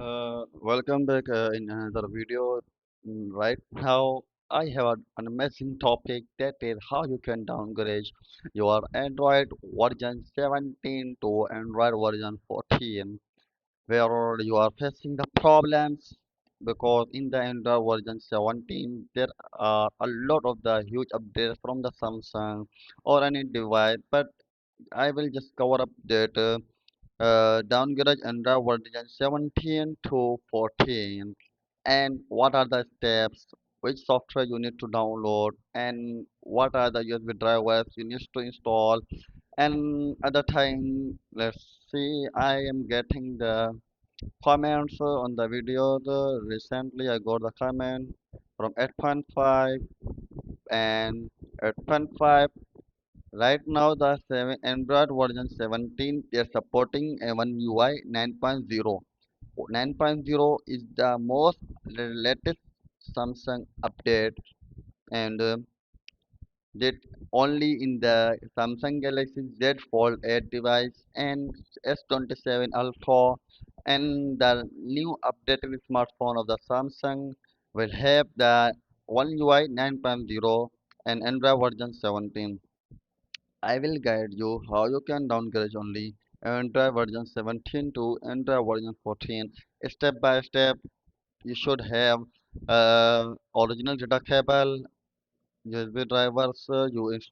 Welcome back in another video. Right now, I have an amazing topic that is how you can downgrade your Android version 17 to Android version 14, where you are facing the problems because in the Android version 17 there are a lot of the huge updates from the Samsung or any device, but I will just cover up that. Downgrade under version 17 to 14, and what are the steps, which software you need to download, and what are the USB drivers you need to install. And at the time, let's see, I am getting the comments on the video. Recently I got the comment from 8.5 and 8.5. Right now, the Android version 17 is supporting a UI 9.0. 9.0 is the most latest Samsung update, and that only in the Samsung Galaxy Z Fold 8 device and S27 Ultra, and the new updated smartphone of the Samsung will have the One UI 9.0 and Android version 17. I will guide you how you can downgrade only Android version 17 to Android version 14. Step by step, you should have original data cable, USB drivers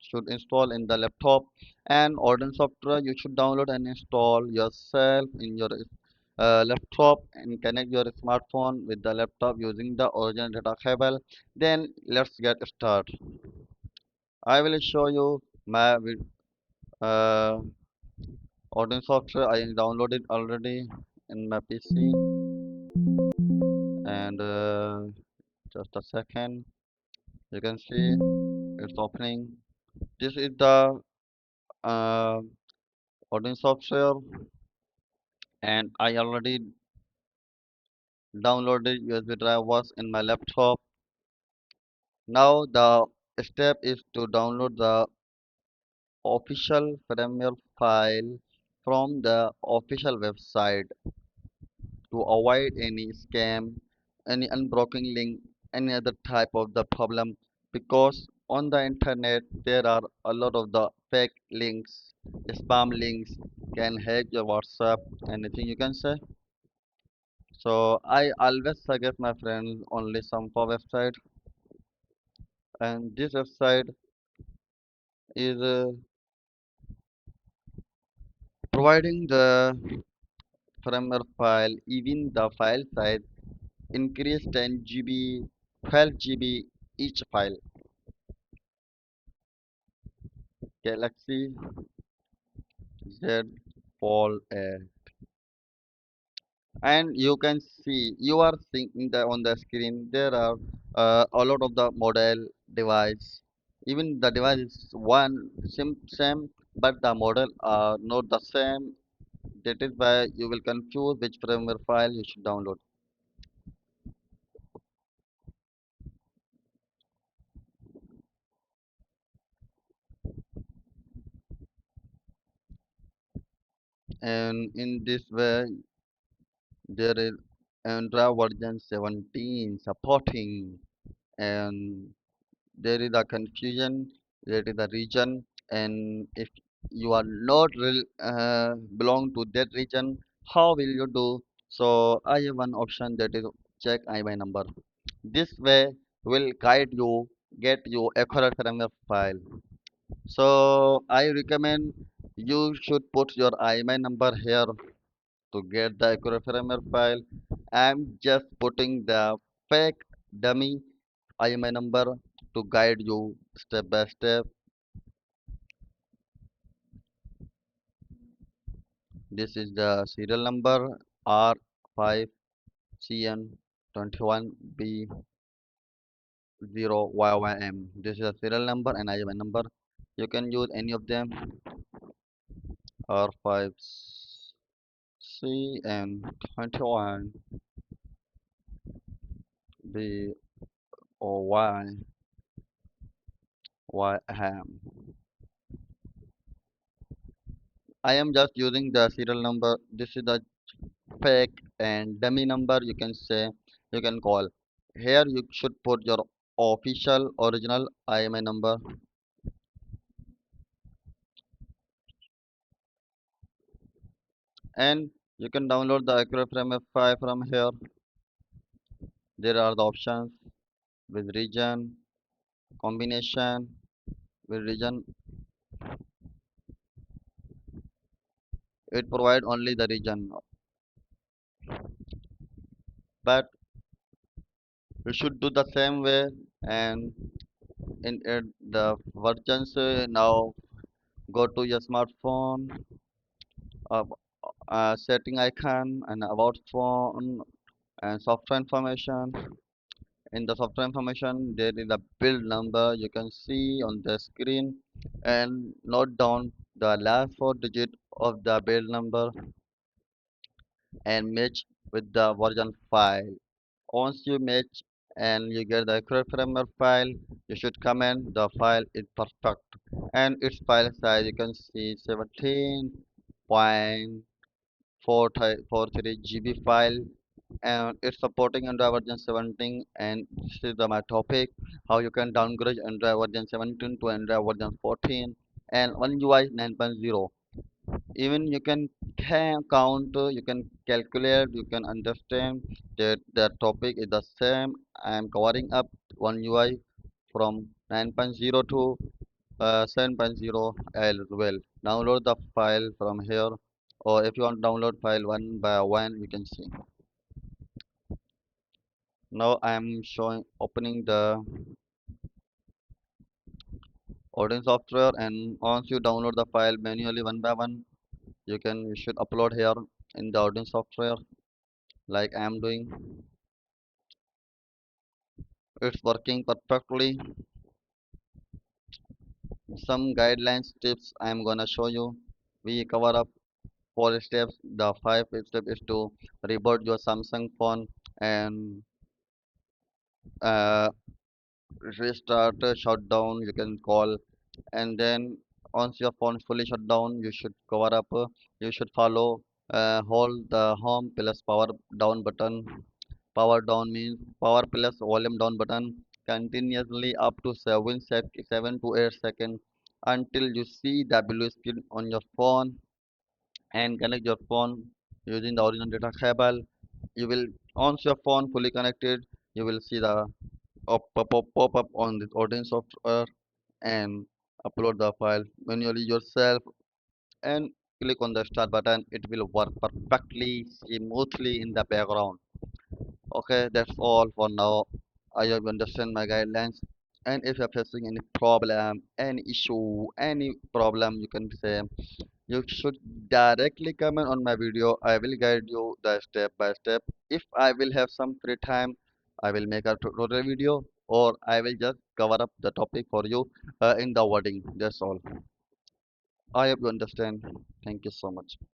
should install in the laptop, and ordinary software you should download and install yourself in your laptop and connect your smartphone with the laptop using the original data cable. Then let's get started. I will show you my uh, Odin software I downloaded already in my PC, and just a second, you can see it's opening. This is the uh, Odin software, and I already downloaded USB drivers in my laptop. Now the step is to download the official firmware file from the official website to avoid any scam, any unbroken link, any other type of the problem, because on the internet there are a lot of the fake links, spam links can hack your WhatsApp, anything you can say. So I always suggest my friends only some for website, and this website is providing the firmware file, even the file size increase 10 GB, 12 GB each file. Galaxy Z Fold 8, and you can see you are seeing the on the screen there are a lot of the model device. Even the device is one same, but the model are not the same. That is why you will confuse which firmware file you should download. And in this way, there is Android version 17 supporting, and there is a confusion, there is a region, and if you are not belong to that region, how will you do? So I have one option, that is check IMEI number. This way will guide you, get you accurate firmware file. So I recommend you should put your IMEI number here to get the accurate firmware file. I'm just putting the fake dummy IMEI number to guide you step by step. This is the serial number R5CN21B0YYM. This is a serial number and IMEI number. You can use any of them. R5CN21B0YYM. I am just using the serial number. This is the fake and dummy number you can say, you can call. Here you should put your official original IMI number, and you can download the accurate frame file from here. There are the options with region, combination with region. It provide only the region, but you should do the same way. And in it, the versions now go to your smartphone, uh, setting icon, and about phone and software information. In the software information, there is a build number you can see on the screen, and note down the last four digit of the build number and match with the version file. Once you match and you get the accurate firmware file, you should comment the file is perfect. And its file size you can see 17.43 GB file, and it's supporting Android version 17. And this is my topic, how you can downgrade Android version 17 to Android version 14 and One UI 9.0. Even you can count, you can calculate, you can understand that the topic is the same. I am covering up One UI from 9.0 to 7.0 as well. Download the file from here, or if you want to download file one by one, you can see. Now I am showing opening the Odin software, and once you download the file manually one by one, you should upload here in the Odin software like I am doing. It's working perfectly. Some guidelines tips I am gonna show you. We cover up four steps. The five step is to reboot your Samsung phone and uh, restart, shutdown. You can call, and then once your phone is fully shut down, you should cover up. You should follow. Hold the home plus power down button. Power down means power plus volume down button continuously up to 7 to 8 seconds until you see the blue screen on your phone, and connect your phone using the original data cable. You will, once your phone fully connected, you will see the pop up on the audience software, and upload the file manually yourself and click on the start button. It will work perfectly smoothly in the background. Okay, that's all for now. I have understand my guidelines. And if you're facing any problem, any issue, any problem, you can say, you should directly comment on my video. I will guide you the step by step. If I will have some free time, I will make a tutorial video, or I will just cover up the topic for you in the wording. That's all. I hope you understand. Thank you so much.